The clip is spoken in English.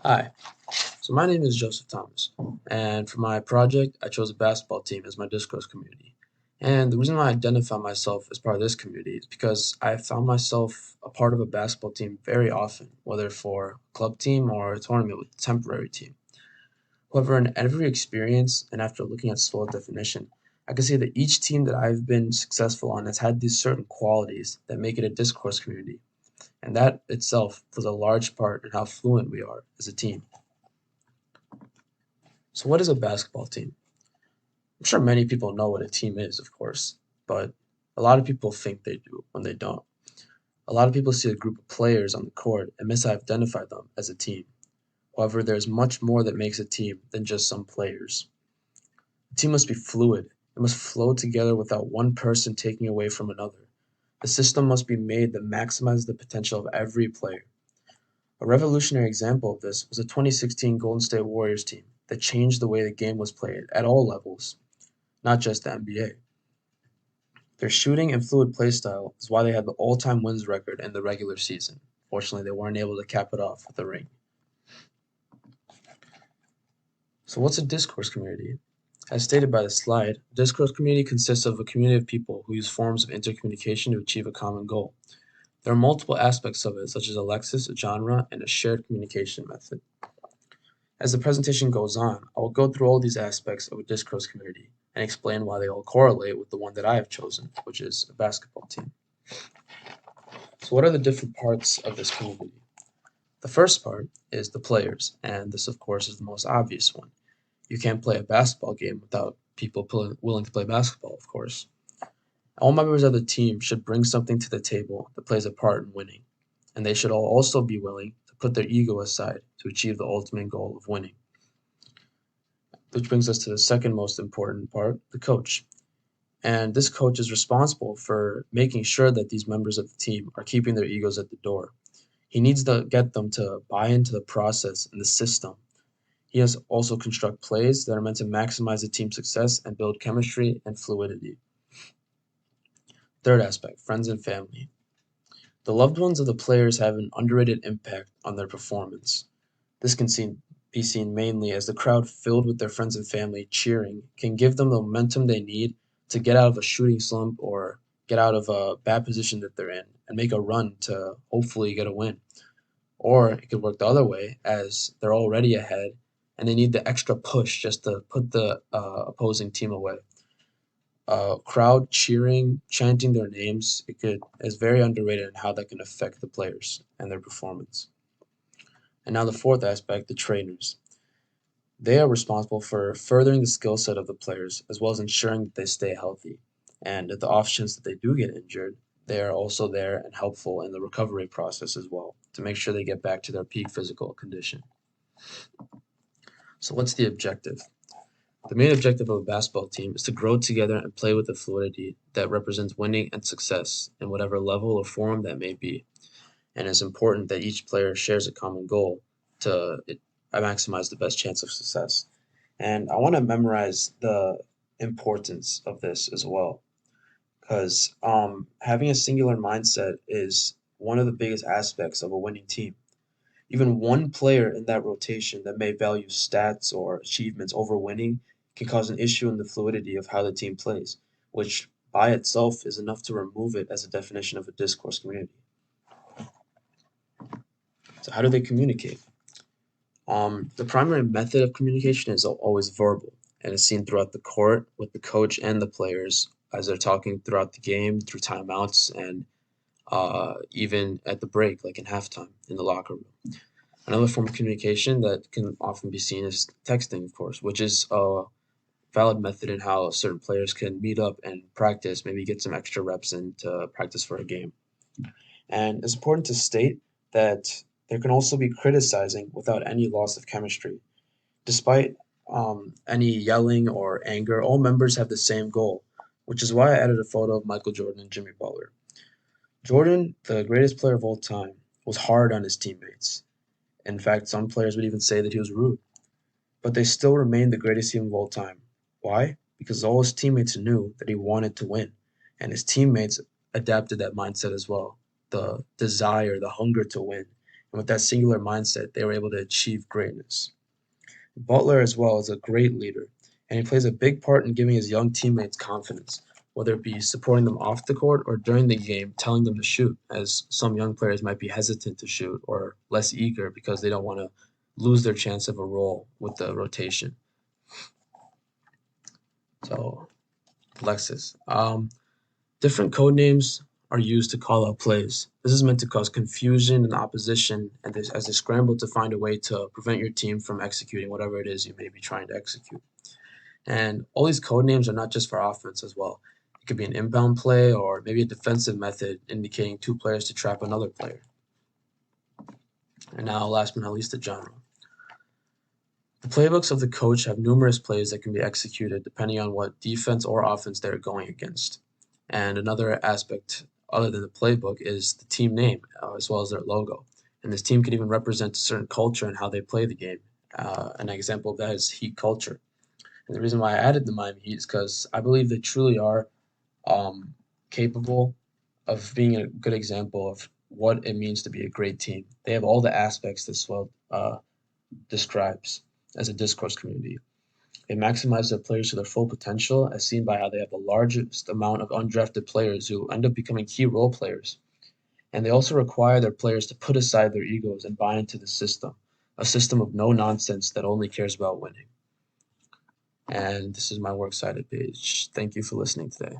Hi, so my name is Joseph Thomas, and for my project, I chose a basketball team as my Discourse community. And the reason why I identify myself as part of this community is because I found myself a part of a basketball team very often, whether for a club team or a tournament with a temporary team. However, in every experience, and after looking at SWOT definition, I can see that each team that I've been successful on has had these certain qualities that make it a discourse community, and that itself plays a large part in how fluent we are as a team. So, what is a basketball team? I'm sure many people know what a team is, of course, but a lot of people think they do when they don't. A lot of people see a group of players on the court and misidentify them as a team. However, there's much more that makes a team than just some players. A team must be fluid. It must flow together without one person taking away from another. The system must be made that maximizes the potential of every player. A revolutionary example of this was the 2016 Golden State Warriors team that changed the way the game was played at all levels, not just the NBA. Their shooting and fluid play style is why they had the all-time wins record in the regular season. Fortunately, they weren't able to cap it off with a ring. So what's a discourse community? As stated by the slide, a discourse community consists of a community of people who use forms of intercommunication to achieve a common goal. There are multiple aspects of it, such as a lexis, a genre, and a shared communication method. As the presentation goes on, I will go through all these aspects of a discourse community and explain why they all correlate with the one that I have chosen, which is a basketball team. So what are the different parts of this community? The first part is the players, and this, of course, is the most obvious one. You can't play a basketball game without people willing to play basketball, of course. All members of the team should bring something to the table that plays a part in winning, and they should all also be willing to put their ego aside to achieve the ultimate goal of winning. Which brings us to the second most important part, the coach. And this coach is responsible for making sure that these members of the team are keeping their egos at the door. He needs to get them to buy into the process and the system. He has also construct plays that are meant to maximize the team's success and build chemistry and fluidity. Third aspect, friends and family. The loved ones of the players have an underrated impact on their performance. This can be seen mainly as the crowd filled with their friends and family cheering can give them the momentum they need to get out of a shooting slump or get out of a bad position that they're in and make a run to hopefully get a win. Or it could work the other way, as they're already ahead and they need the extra push just to put the opposing team away. Crowd cheering, chanting their names, is very underrated in how that can affect the players and their performance. And now the fourth aspect, the trainers. They are responsible for furthering the skill set of the players as well as ensuring that they stay healthy. And at the off chance that they do get injured, they are also there and helpful in the recovery process as well to make sure they get back to their peak physical condition. So, what's the objective? The main objective of a basketball team is to grow together and play with the fluidity that represents winning and success in whatever level or form that may be. And it's important that each player shares a common goal to maximize the best chance of success. And I want to memorize the importance of this as well, because having a singular mindset is one of the biggest aspects of a winning team. Even one player in that rotation that may value stats or achievements over winning can cause an issue in the fluidity of how the team plays, which by itself is enough to remove it as a definition of a discourse community. So, how do they communicate? The primary method of communication is always verbal and is seen throughout the court with the coach and the players as they're talking throughout the game, through timeouts, and even at the break, like in halftime in the locker room. Another form of communication that can often be seen is texting, of course, which is a valid method in how certain players can meet up and practice, maybe get some extra reps in to practice for a game. And it's important to state that there can also be criticizing without any loss of chemistry. Despite any yelling or anger, all members have the same goal, which is why I added a photo of Michael Jordan and Jimmy Butler. Jordan, the greatest player of all time, was hard on his teammates. In fact, some players would even say that he was rude, but they still remain the greatest team of all time. Why? Because all his teammates knew that he wanted to win, and his teammates adapted that mindset as well, the desire, the hunger to win, And with that singular mindset, they were able to achieve greatness. Butler, as well, is a great leader, and he plays a big part in giving his young teammates confidence, whether it be supporting them off the court or during the game, telling them to shoot, as some young players might be hesitant to shoot or less eager because they don't want to lose their chance of a role with the rotation. So, Lexus. Different code names are used to call out plays. This is meant to cause confusion and opposition as they scramble to find a way to prevent your team from executing whatever it is you may be trying to execute. And all these code names are not just for offense as well. It could be an inbound play or maybe a defensive method indicating two players to trap another player. And now, last but not least, the genre. The playbooks of the coach have numerous plays that can be executed depending on what defense or offense they're going against. And another aspect other than the playbook is the team name as well as their logo. And this team can even represent a certain culture and how they play the game. An example of that is Heat culture. And the reason why I added the Miami Heat is because I believe they truly are capable of being a good example of what it means to be a great team. They have all the aspects this well describes as a discourse community. They maximize their players to their full potential, as seen by how they have the largest amount of undrafted players who end up becoming key role players. And they also require their players to put aside their egos and buy into the system, a system of no nonsense that only cares about winning. And this is my works cited page. Thank you for listening today.